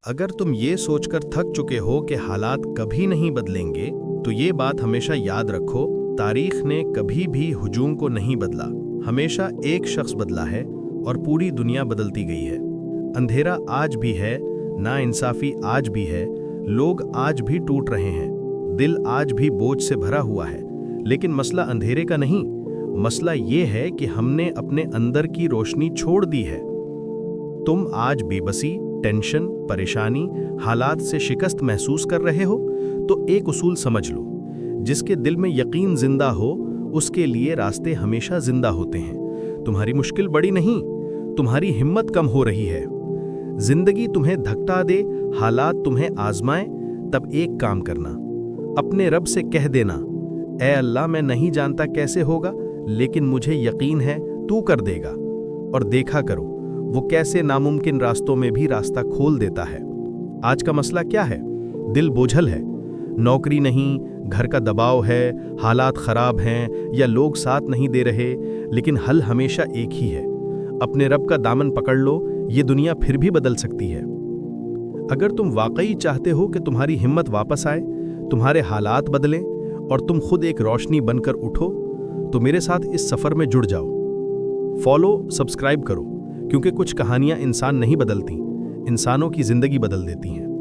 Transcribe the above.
अगर तुम ये सोचकर थक चुके हो कि हालात कभी नहीं बदलेंगे, तो ये बात हमेशा याद रखो, तारीख ने कभी भी हुजूम को नहीं बदला। हमेशा एक शख्स बदला है और पूरी दुनिया बदलती गई है। अंधेरा आज भी है, नाइंसाफी आज भी है, लोग आज भी टूट रहे हैं, दिल आज भी बोझ से भरा हुआ है। लेकिन मसला अंधेरे का नहीं, मसला ये है कि हमने अपने अंदर की रोशनी छोड़ दी है। तुम आज बेबसी, टेंशन, परेशानी, हालात से शिकस्त महसूस कर रहे हो, तो एक उसूल समझ लो, जिसके दिल में यकीन जिंदा हो, उसके लिए रास्ते हमेशा जिंदा होते हैं। तुम्हारी मुश्किल बड़ी नहीं, तुम्हारी हिम्मत कम हो रही है। जिंदगी तुम्हें धक्का दे, हालात तुम्हें आजमाएं, तब एक काम करना, अपने रब से कह देना, ऐ अल्लाह, मैं नहीं जानता कैसे होगा, लेकिन मुझे यकीन है तू कर देगा। और देखा करो वो कैसे नामुमकिन रास्तों में भी रास्ता खोल देता है। आज का मसला क्या है? दिल बोझल है, नौकरी नहीं, घर का दबाव है, हालात खराब हैं या लोग साथ नहीं दे रहे, लेकिन हल हमेशा एक ही है, अपने रब का दामन पकड़ लो, ये दुनिया फिर भी बदल सकती है। अगर तुम वाकई चाहते हो कि तुम्हारी हिम्मत वापस आए, तुम्हारे हालात बदलें और तुम खुद एक रोशनी बनकर उठो, तो मेरे साथ इस सफ़र में जुड़ जाओ। फॉलो, सब्सक्राइब करो, क्योंकि कुछ कहानियां इंसान नहीं बदलती, इंसानों की ज़िंदगी बदल देती हैं।